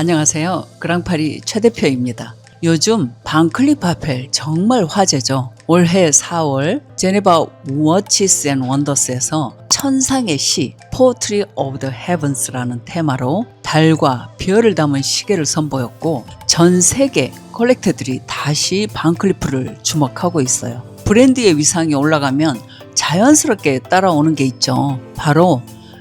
안녕하세요. 그랑파리 최 대표입니다. 요즘 반클리프 아펠 정말 화제죠. 올해 4월 제네바 워치스 앤 원더스에서 천상의 시 Poetry of the Heavens라는 테마로 달과 별을 담은 시계를 선보였고 전 세계 컬렉터들이 다시 반클리프를 주목하고 있어요. 브랜드의 위상이 올라가면 자연스럽게 따라오는 게 있죠. 바로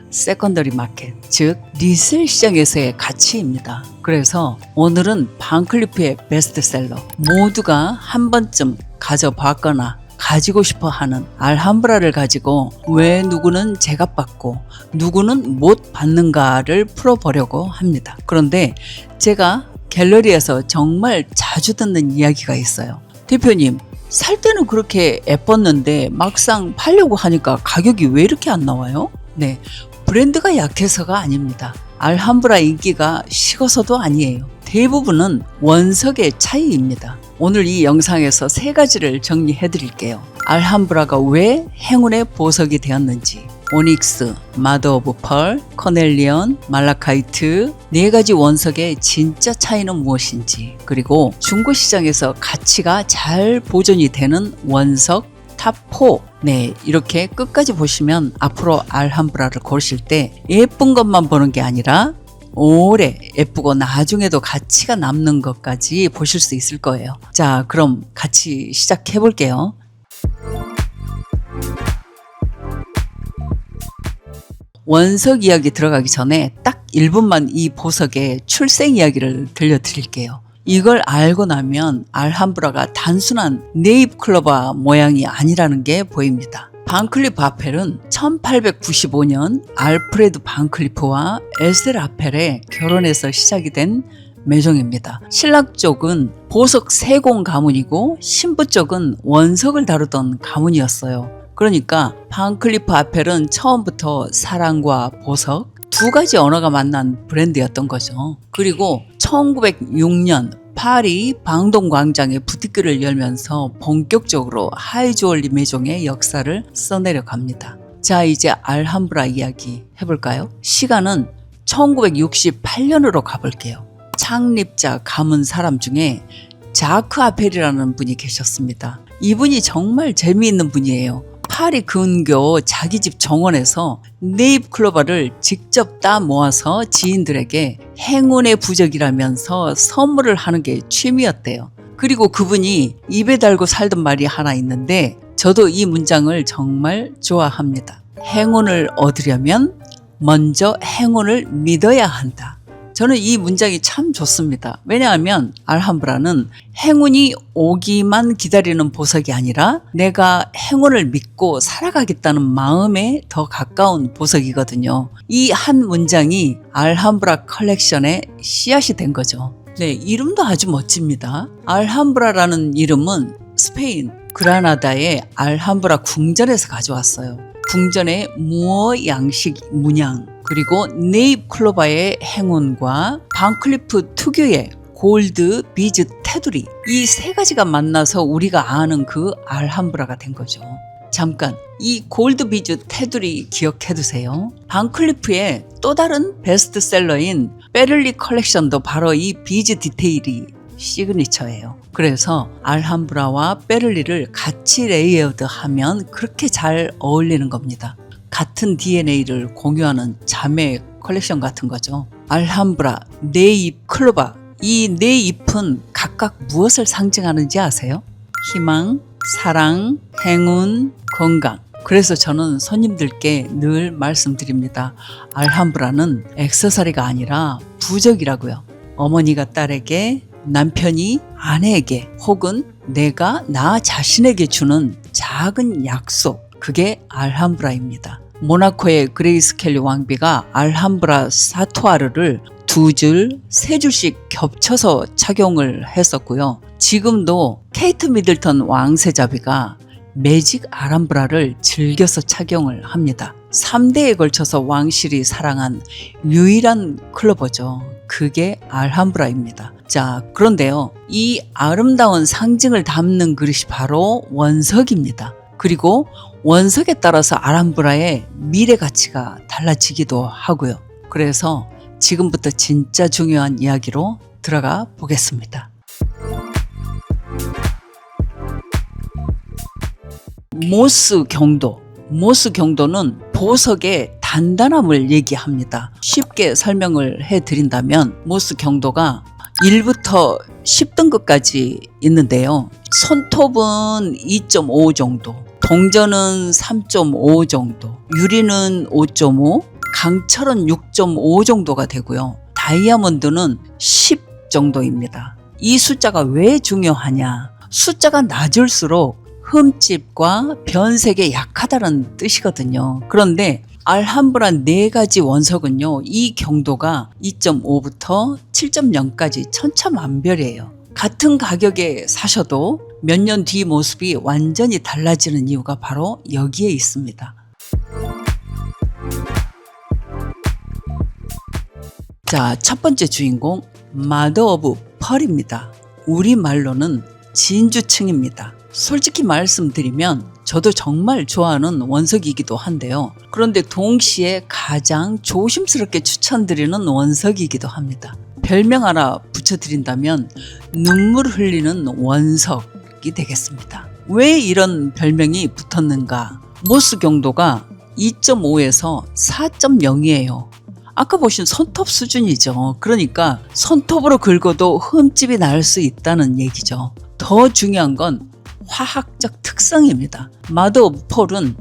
세컨더리 마켓, 즉 리셀 시장에서의 가치입니다. 그래서 오늘은 반클리프의 베스트셀러, 모두가 한 번쯤 가져봤거나 가지고 싶어 하는 알함브라를 가지고 왜 누구는 제값받고 누구는 못 받는가를 풀어보려고 합니다. 그런데 제가 갤러리에서 정말 자주 듣는 이야기가 있어요. 대표님, 살 때는 그렇게 예뻤는데 막상 팔려고 하니까 가격이 왜 이렇게 안 나와요? 네, 브랜드가 약해서가 아닙니다. 알함브라 인기가 식어서도 아니에요. 대부분은 원석의 차이입니다. 오늘 이 영상에서 세 가지를 정리해 드릴게요. 알함브라가 왜 행운의 보석이 되었는지, 오닉스, 마더 오브 펄, 커넬리언, 말라카이트 네 가지 원석의 진짜 차이는 무엇인지, 그리고 중고시장에서 가치가 잘 보존이 되는 원석 탑4. 네, 이렇게 끝까지 보시면 앞으로 알함브라를 고르실 때 예쁜 것만 보는 게 아니라 오래 예쁘고 나중에도 가치가 남는 것까지 보실 수 있을 거예요. 자, 그럼 같이 시작해 볼게요. 원석 이야기 들어가기 전에 딱 1분만 이 보석의 출생 이야기를 들려드릴게요. 이걸 알고 나면 알함브라가 단순한 네잎 클로버 모양이 아니라는 게 보입니다. 반클리프 아펠은 1895년 알프레드 반클리프와 에셀 아펠의 결혼에서 시작이 된 매종입니다. 신랑 쪽은 보석 세공 가문이고 신부 쪽은 원석을 다루던 가문이었어요. 그러니까 반클리프 아펠은 처음부터 사랑과 보석 두 가지 언어가 만난 브랜드였던 거죠. 그리고 1906년 파리 방동광장에 부티크를 열면서 본격적으로 하이주얼리 매종의 역사를 써내려 갑니다. 자, 이제 알함브라 이야기 해볼까요? 시간은 1968년으로 가볼게요. 창립자 가문 사람 중에 자크 아펠이라는 분이 계셨습니다. 이분이 정말 재미있는 분이에요. 파리 근교 자기 집 정원에서 네잎 클로버를 직접 따 모아서 지인들에게 행운의 부적이라면서 선물을 하는 게 취미였대요. 그리고 그분이 입에 달고 살던 말이 하나 있는데 저도 이 문장을 정말 좋아합니다. 행운을 얻으려면 먼저 행운을 믿어야 한다. 저는 이 문장이 참 좋습니다. 왜냐하면 알함브라는 행운이 오기만 기다리는 보석이 아니라 내가 행운을 믿고 살아가겠다는 마음에 더 가까운 보석이거든요. 이 한 문장이 알함브라 컬렉션의 씨앗이 된 거죠. 네, 이름도 아주 멋집니다. 알함브라라는 이름은 스페인 그라나다의 알함브라 궁전에서 가져왔어요. 궁전의 무어 양식 문양, 그리고 네잎 클로바의 행운과 반클리프 특유의 골드 비즈 테두리, 이 세 가지가 만나서 우리가 아는 그 알함브라가 된 거죠. 잠깐 이 골드 비즈 테두리 기억해 두세요. 반클리프의 또 다른 베스트셀러인 베를리 컬렉션도 바로 이 비즈 디테일이 시그니처예요. 그래서 알함브라와 베를리를 같이 레이어드하면 그렇게 잘 어울리는 겁니다. 같은 DNA를 공유하는 자매 컬렉션 같은 거죠. 알함브라, 네잎, 클로바, 이 네 잎은 각각 무엇을 상징하는지 아세요? 희망, 사랑, 행운, 건강. 그래서 저는 손님들께 늘 말씀드립니다. 알함브라는 액세서리가 아니라 부적이라고요. 어머니가 딸에게, 남편이 아내에게, 혹은 내가 나 자신에게 주는 작은 약속, 그게 알함브라입니다. 모나코의 그레이스 켈리 왕비가 알함브라 사투아르를 2줄, 3줄씩 겹쳐서 착용을 했었고요. 지금도 케이트 미들턴 왕세자비가 매직 알함브라를 즐겨서 착용을 합니다. 3대에 걸쳐서 왕실이 사랑한 유일한 클로버죠. 그게 알함브라입니다. 자, 그런데요, 이 아름다운 상징을 담는 그릇이 바로 원석입니다. 그리고 원석에 따라서 알함브라의 미래 가치가 달라지기도 하고요. 그래서 지금부터 진짜 중요한 이야기로 들어가 보겠습니다. 모스 경도. 모스 경도는 보석의 단단함을 얘기합니다. 쉽게 설명을 해드린다면 모스 경도가 1부터 10등급까지 있는데요. 손톱은 2.5 정도, 동전은 3.5 정도, 유리는 5.5, 강철은 6.5 정도가 되고요. 다이아몬드는 10 정도입니다. 이 숫자가 왜 중요하냐? 숫자가 낮을수록 흠집과 변색에 약하다는 뜻이거든요. 그런데 알함브라 4가지 원석은요, 이 경도가 2.5부터 7.0까지 천차만별이에요. 같은 가격에 사셔도 몇 년 뒤 모습이 완전히 달라지는 이유가 바로 여기에 있습니다. 자, 첫 번째 주인공 마더 오브 펄입니다. 우리말로는 진주층입니다. 솔직히 말씀드리면 저도 정말 좋아하는 원석이기도 한데요. 그런데 동시에 가장 조심스럽게 추천드리는 원석이기도 합니다. 별명 하나 붙여드린다면 눈물 흘리는 원석이 되겠습니다. 왜 이런 별명이 붙었는가? 모스 경도가 2.5에서 4.0이에요. 아까 보신 손톱 수준이죠. 그러니까 손톱으로 긁어도 흠집이 날 수 있다는 얘기죠. 더 중요한 건 화학적 특성입니다. 마더 오브 펄은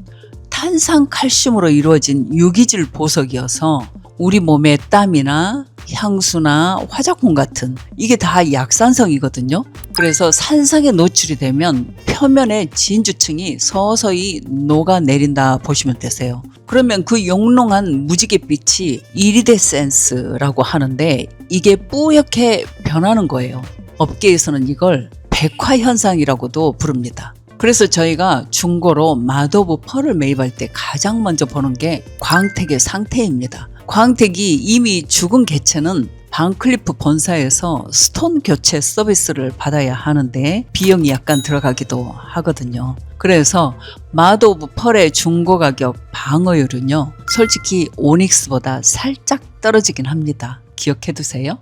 탄산칼슘으로 이루어진 유기질 보석이어서 우리 몸의 땀이나 향수나 화장품 같은 이게 다 약산성이거든요. 그래서 산성에 노출이 되면 표면에 진주층이 서서히 녹아내린다 보시면 되세요. 그러면 그 영롱한 무지갯빛이 이리데센스라고 하는데 이게 뿌옇게 변하는 거예요. 업계에서는 이걸 백화현상이라고도 부릅니다. 그래서 저희가 중고로 마더 오브 펄을 매입할 때 가장 먼저 보는 게 광택의 상태입니다. 광택이 이미 죽은 개체는 반클리프 본사에서 스톤 교체 서비스를 받아야 하는데 비용이 약간 들어가기도 하거든요. 그래서 마더 오브 펄의 중고 가격 방어율은요, 솔직히 오닉스보다 살짝 떨어지긴 합니다. 기억해 두세요.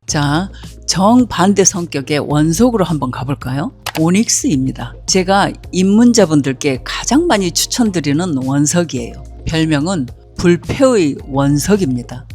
자, 정반대 성격의 원석으로 한번 가볼까요? 오닉스입니다. 제가 입문자분들께 가장 많이 추천드리는 원석이에요. 별명은 불패의 원석입니다.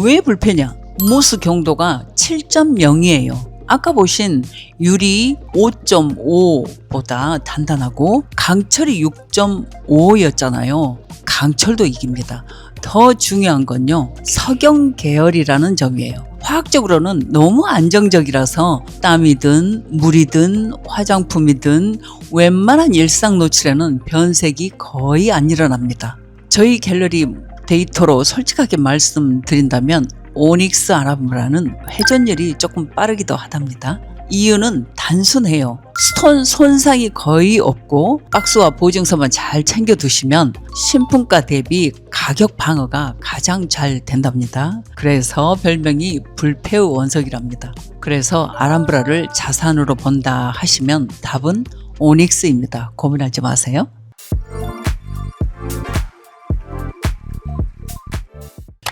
왜 불패냐? 모스 경도가 7.0이에요. 아까 보신 유리 5.5보다 단단하고 강철이 6.5였잖아요. 강철도 이깁니다. 더 중요한 건요, 석영 계열이라는 점이에요. 화학적으로는 너무 안정적이라서 땀이든 물이든 화장품이든 웬만한 일상 노출에는 변색이 거의 안 일어납니다. 저희 갤러리 데이터로 솔직하게 말씀드린다면 오닉스 알함브라는 회전율이 조금 빠르기도 하답니다. 이유는 단순해요. 스톤 손상이 거의 없고 박스와 보증서만 잘 챙겨 두시면 신품가 대비 가격 방어가 가장 잘 된답니다. 그래서 별명이 불패의 원석이랍니다. 그래서 알함브라를 자산으로 본다 하시면 답은 오닉스입니다. 고민하지 마세요.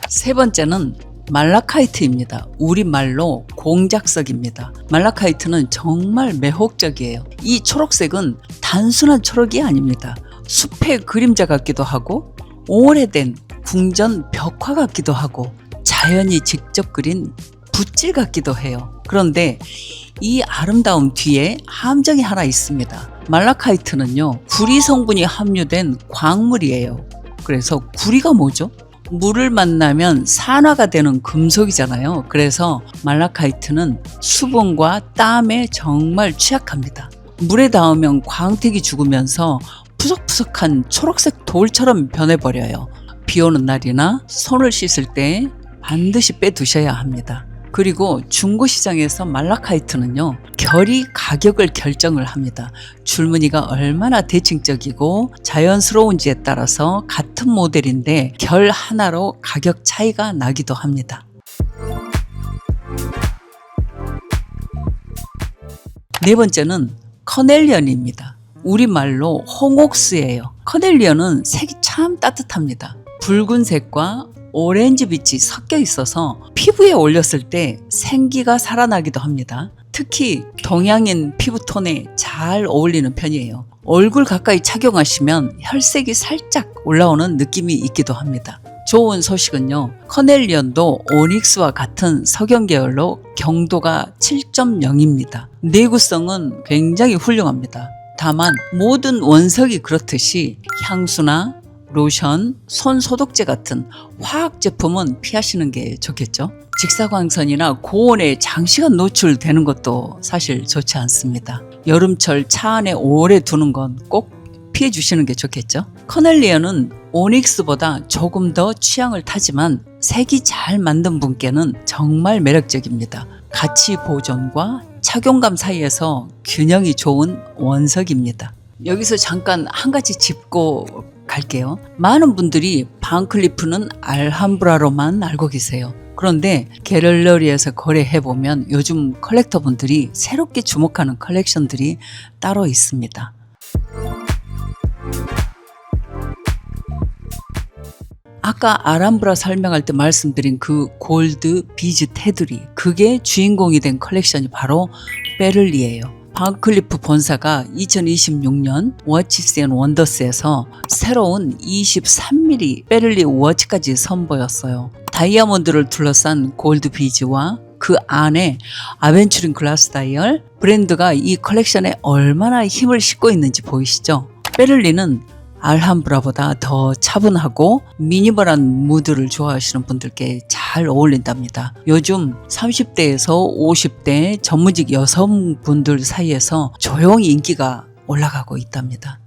세 번째는 말라카이트입니다. 우리말로 공작석입니다. 말라카이트는 정말 매혹적이에요. 이 초록색은 단순한 초록이 아닙니다. 숲의 그림자 같기도 하고 오래된 궁전 벽화 같기도 하고 자연이 직접 그린 붓질 같기도 해요. 그런데 이 아름다움 뒤에 함정이 하나 있습니다. 말라카이트는요, 구리 성분이 함유된 광물이에요. 그래서 구리가 뭐죠? 물을 만나면 산화가 되는 금속이잖아요. 그래서 말라카이트는 수분과 땀에 정말 취약합니다. 물에 닿으면 광택이 죽으면서 푸석푸석한 초록색 돌처럼 변해버려요. 비 오는 날이나 손을 씻을 때 반드시 빼두셔야 합니다. 그리고 중고시장에서 말라카이트는요, 결이 가격을 결정을 합니다. 줄무늬가 얼마나 대칭적이고 자연스러운지에 따라서 같은 모델인데 결 하나로 가격 차이가 나기도 합니다. 네 번째는 커넬리언입니다. 우리말로 홍옥수예요. 커넬리언은 색이 참 따뜻합니다. 붉은색과 오렌지빛이 섞여 있어서 피부에 올렸을 때 생기가 살아나기도 합니다. 특히 동양인 피부톤에 잘 어울리는 편이에요. 얼굴 가까이 착용하시면 혈색이 살짝 올라오는 느낌이 있기도 합니다. 좋은 소식은요, 커넬리언도 오닉스와 같은 석영 계열로 경도가 7.0입니다. 내구성은 굉장히 훌륭합니다. 다만 모든 원석이 그렇듯이 향수나 로션, 손 소독제 같은 화학 제품은 피하시는 게 좋겠죠. 직사광선이나 고온에 장시간 노출되는 것도 사실 좋지 않습니다. 여름철 차 안에 오래 두는 건 꼭 피해 주시는 게 좋겠죠. 커넬리언은 오닉스보다 조금 더 취향을 타지만 색이 잘 만든 분께는 정말 매력적입니다. 가치 보존과 착용감 사이에서 균형이 좋은 원석입니다. 여기서 잠깐 한 가지 짚고 갈게요. 많은 분들이 반클리프는 알함브라로만 알고 계세요. 그런데 갤러리에서 거래해보면 요즘 컬렉터분들이 새롭게 주목하는 컬렉션들이 따로 있습니다. 아까 알함브라 설명할 때 말씀드린 그 골드 비즈 테두리, 그게 주인공이 된 컬렉션이 바로 베를리예요. 반클리프 본사가 2026년 워치스 앤 원더스에서 새로운 23mm 베를리 워치까지 선보였어요. 다이아몬드를 둘러싼 골드 비즈와 그 안에 아벤츄린 글라스 다이얼, 브랜드가 이 컬렉션에 얼마나 힘을 싣고 있는지 보이시죠? 베를리는 알함브라보다 더 차분하고 미니멀한 무드를 좋아하시는 분들께 잘 어울린답니다. 요즘 30대에서 50대 전문직 여성분들 사이에서 조용히 인기가 올라가고 있답니다.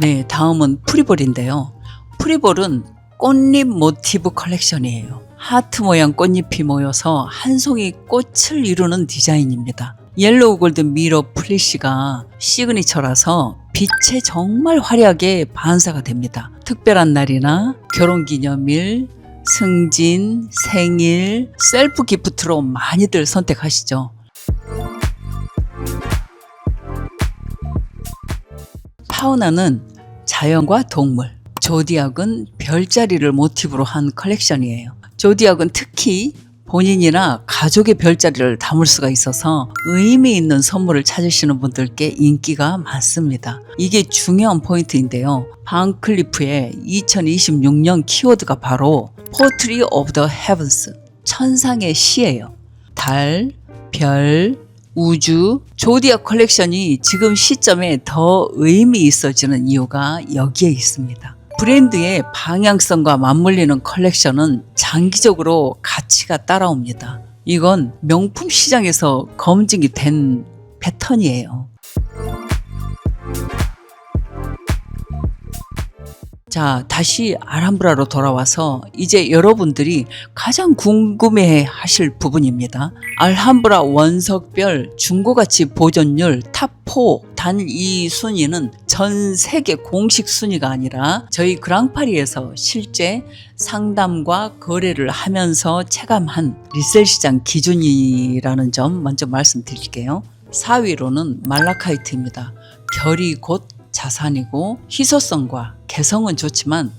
네, 다음은 프리볼인데요. 프리볼은 꽃잎 모티브 컬렉션이에요. 하트 모양 꽃잎이 모여서 한 송이 꽃을 이루는 디자인입니다. 옐로우 골드 미러 플리시가 시그니처라서 빛에 정말 화려하게 반사가 됩니다. 특별한 날이나 결혼기념일, 승진, 생일, 셀프 기프트로 많이들 선택하시죠. 파우나는 자연과 동물, 조디악은 별자리를 모티브로 한 컬렉션이에요. 조디악은 특히 본인이나 가족의 별자리를 담을 수가 있어서 의미 있는 선물을 찾으시는 분들께 인기가 많습니다. 이게 중요한 포인트인데요. 반클리프의 2026년 키워드가 바로 Poetry of the Heavens, 천상의 시예요. 달, 별, 우주, 조디악 컬렉션이 지금 시점에 더 의미 있어지는 이유가 여기에 있습니다. 브랜드의 방향성과 맞물리는 컬렉션은 장기적으로 가치가 따라옵니다. 이건 명품 시장에서 검증이 된 패턴이에요. 자, 다시 알함브라로 돌아와서 이제 여러분들이 가장 궁금해 하실 부분입니다. 알함브라 원석별 중고가치 보존율 탑4 단 이 순위는 전 세계 공식 순위가 아니라 저희 그랑파리에서 실제 상담과 거래를 하면서 체감한 리셀 시장 기준이라는 점 먼저 말씀드릴게요. 4위로는 말라카이트입니다. 결이 곧 자산이고 희소성과 개성은 좋지만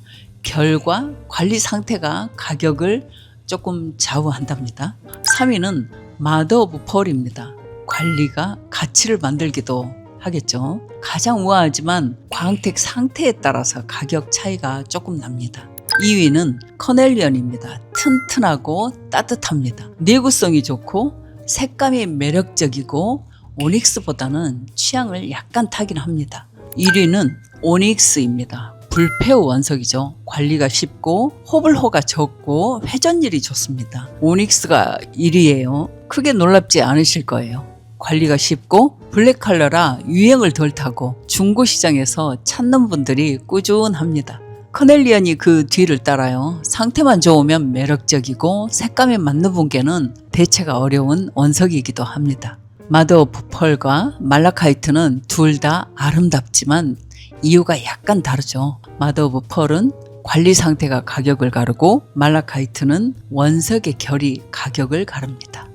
결과 관리 상태가 가격을 조금 좌우한답니다. 3위는 마더 오브 펄입니다. 관리가 가치를 만들기도 하겠죠. 가장 우아하지만 광택 상태에 따라서 가격 차이가 조금 납니다. 2위는 커넬리언입니다. 튼튼하고 따뜻합니다. 내구성이 좋고 색감이 매력적이고 오닉스보다는 취향을 약간 타긴 합니다. 1위는 오닉스입니다. 불폐우 원석이죠. 관리가 쉽고 호불호가 적고 회전율이 좋습니다. 오닉스가 1위예요. 크게 놀랍지 않으실 거예요. 관리가 쉽고 블랙 컬러라 유행을 덜 타고 중고시장에서 찾는 분들이 꾸준합니다. 커넬리언이 그 뒤를 따라요. 상태만 좋으면 매력적이고 색감에 맞는 분께는 대체가 어려운 원석이기도 합니다. 마더 오브 펄과 말라카이트는 둘 다 아름답지만 이유가 약간 다르죠. 마더 오브 펄은 관리 상태가 가격을 가르고 말라카이트는 원석의 결이 가격을 가릅니다.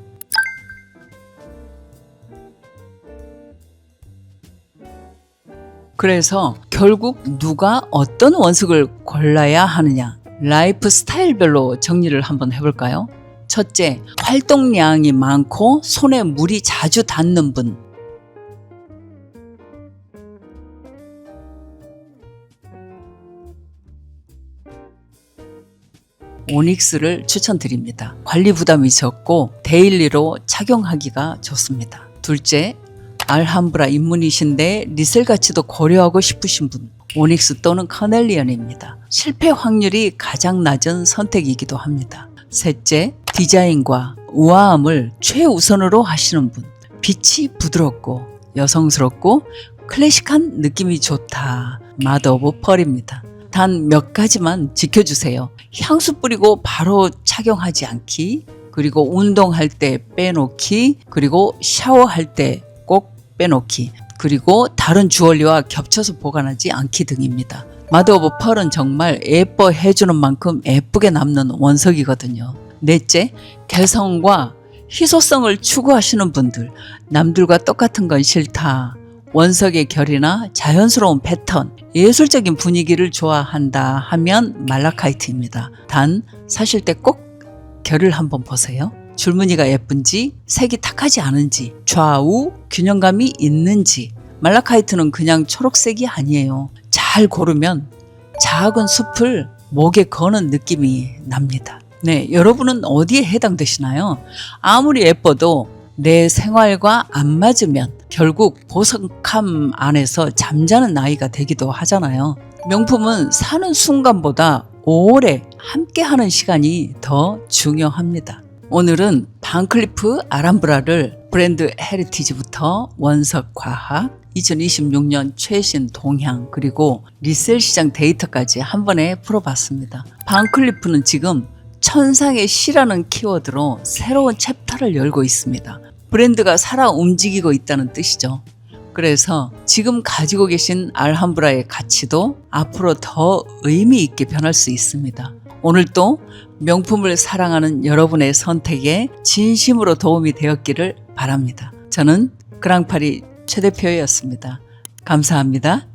그래서 결국 누가 어떤 원석을 골라야 하느냐, 라이프 스타일별로 정리를 한번 해볼까요? 첫째, 활동량이 많고 손에 물이 자주 닿는 분. 오닉스를 추천드립니다. 관리 부담이 적고 데일리로 착용하기가 좋습니다. 둘째, 알함브라 입문이신데 리셀 가치도 고려하고 싶으신 분. 오닉스 또는 카넬리언입니다. 실패 확률이 가장 낮은 선택이기도 합니다. 셋째, 디자인과 우아함을 최우선으로 하시는 분. 빛이 부드럽고 여성스럽고 클래식한 느낌이 좋다. 마더 오브 펄입니다. 단 몇 가지만 지켜주세요. 향수 뿌리고 바로 착용하지 않기, 그리고 운동할 때 빼놓기, 그리고 샤워할 때 꼭 빼놓기, 그리고 다른 주얼리와 겹쳐서 보관하지 않기 등입니다. 마더 오브 펄은 정말 예뻐해주는 만큼 예쁘게 남는 원석이거든요. 넷째, 개성과 희소성을 추구하시는 분들. 남들과 똑같은 건 싫다. 원석의 결이나 자연스러운 패턴, 예술적인 분위기를 좋아한다 하면 말라카이트입니다. 단 사실 때 꼭 결을 한번 보세요. 줄무늬가 예쁜지, 색이 탁하지 않은지, 좌우 균형감이 있는지. 말라카이트는 그냥 초록색이 아니에요. 잘 고르면 작은 숲을 목에 거는 느낌이 납니다. 네, 여러분은 어디에 해당되시나요? 아무리 예뻐도 내 생활과 안 맞으면 결국 보석함 안에서 잠자는 나이가 되기도 하잖아요. 명품은 사는 순간보다 오래 함께하는 시간이 더 중요합니다. 오늘은 반클리프 알함브라를 브랜드 헤리티지부터 원석 과학, 2026년 최신 동향, 그리고 리셀 시장 데이터까지 한 번에 풀어봤습니다. 반클리프는 지금 천상의 시라는 키워드로 새로운 챕터를 열고 있습니다. 브랜드가 살아 움직이고 있다는 뜻이죠. 그래서 지금 가지고 계신 알함브라의 가치도 앞으로 더 의미 있게 변할 수 있습니다. 오늘도 명품을 사랑하는 여러분의 선택에 진심으로 도움이 되었기를 바랍니다. 저는 그랑파리 최 대표였습니다. 감사합니다.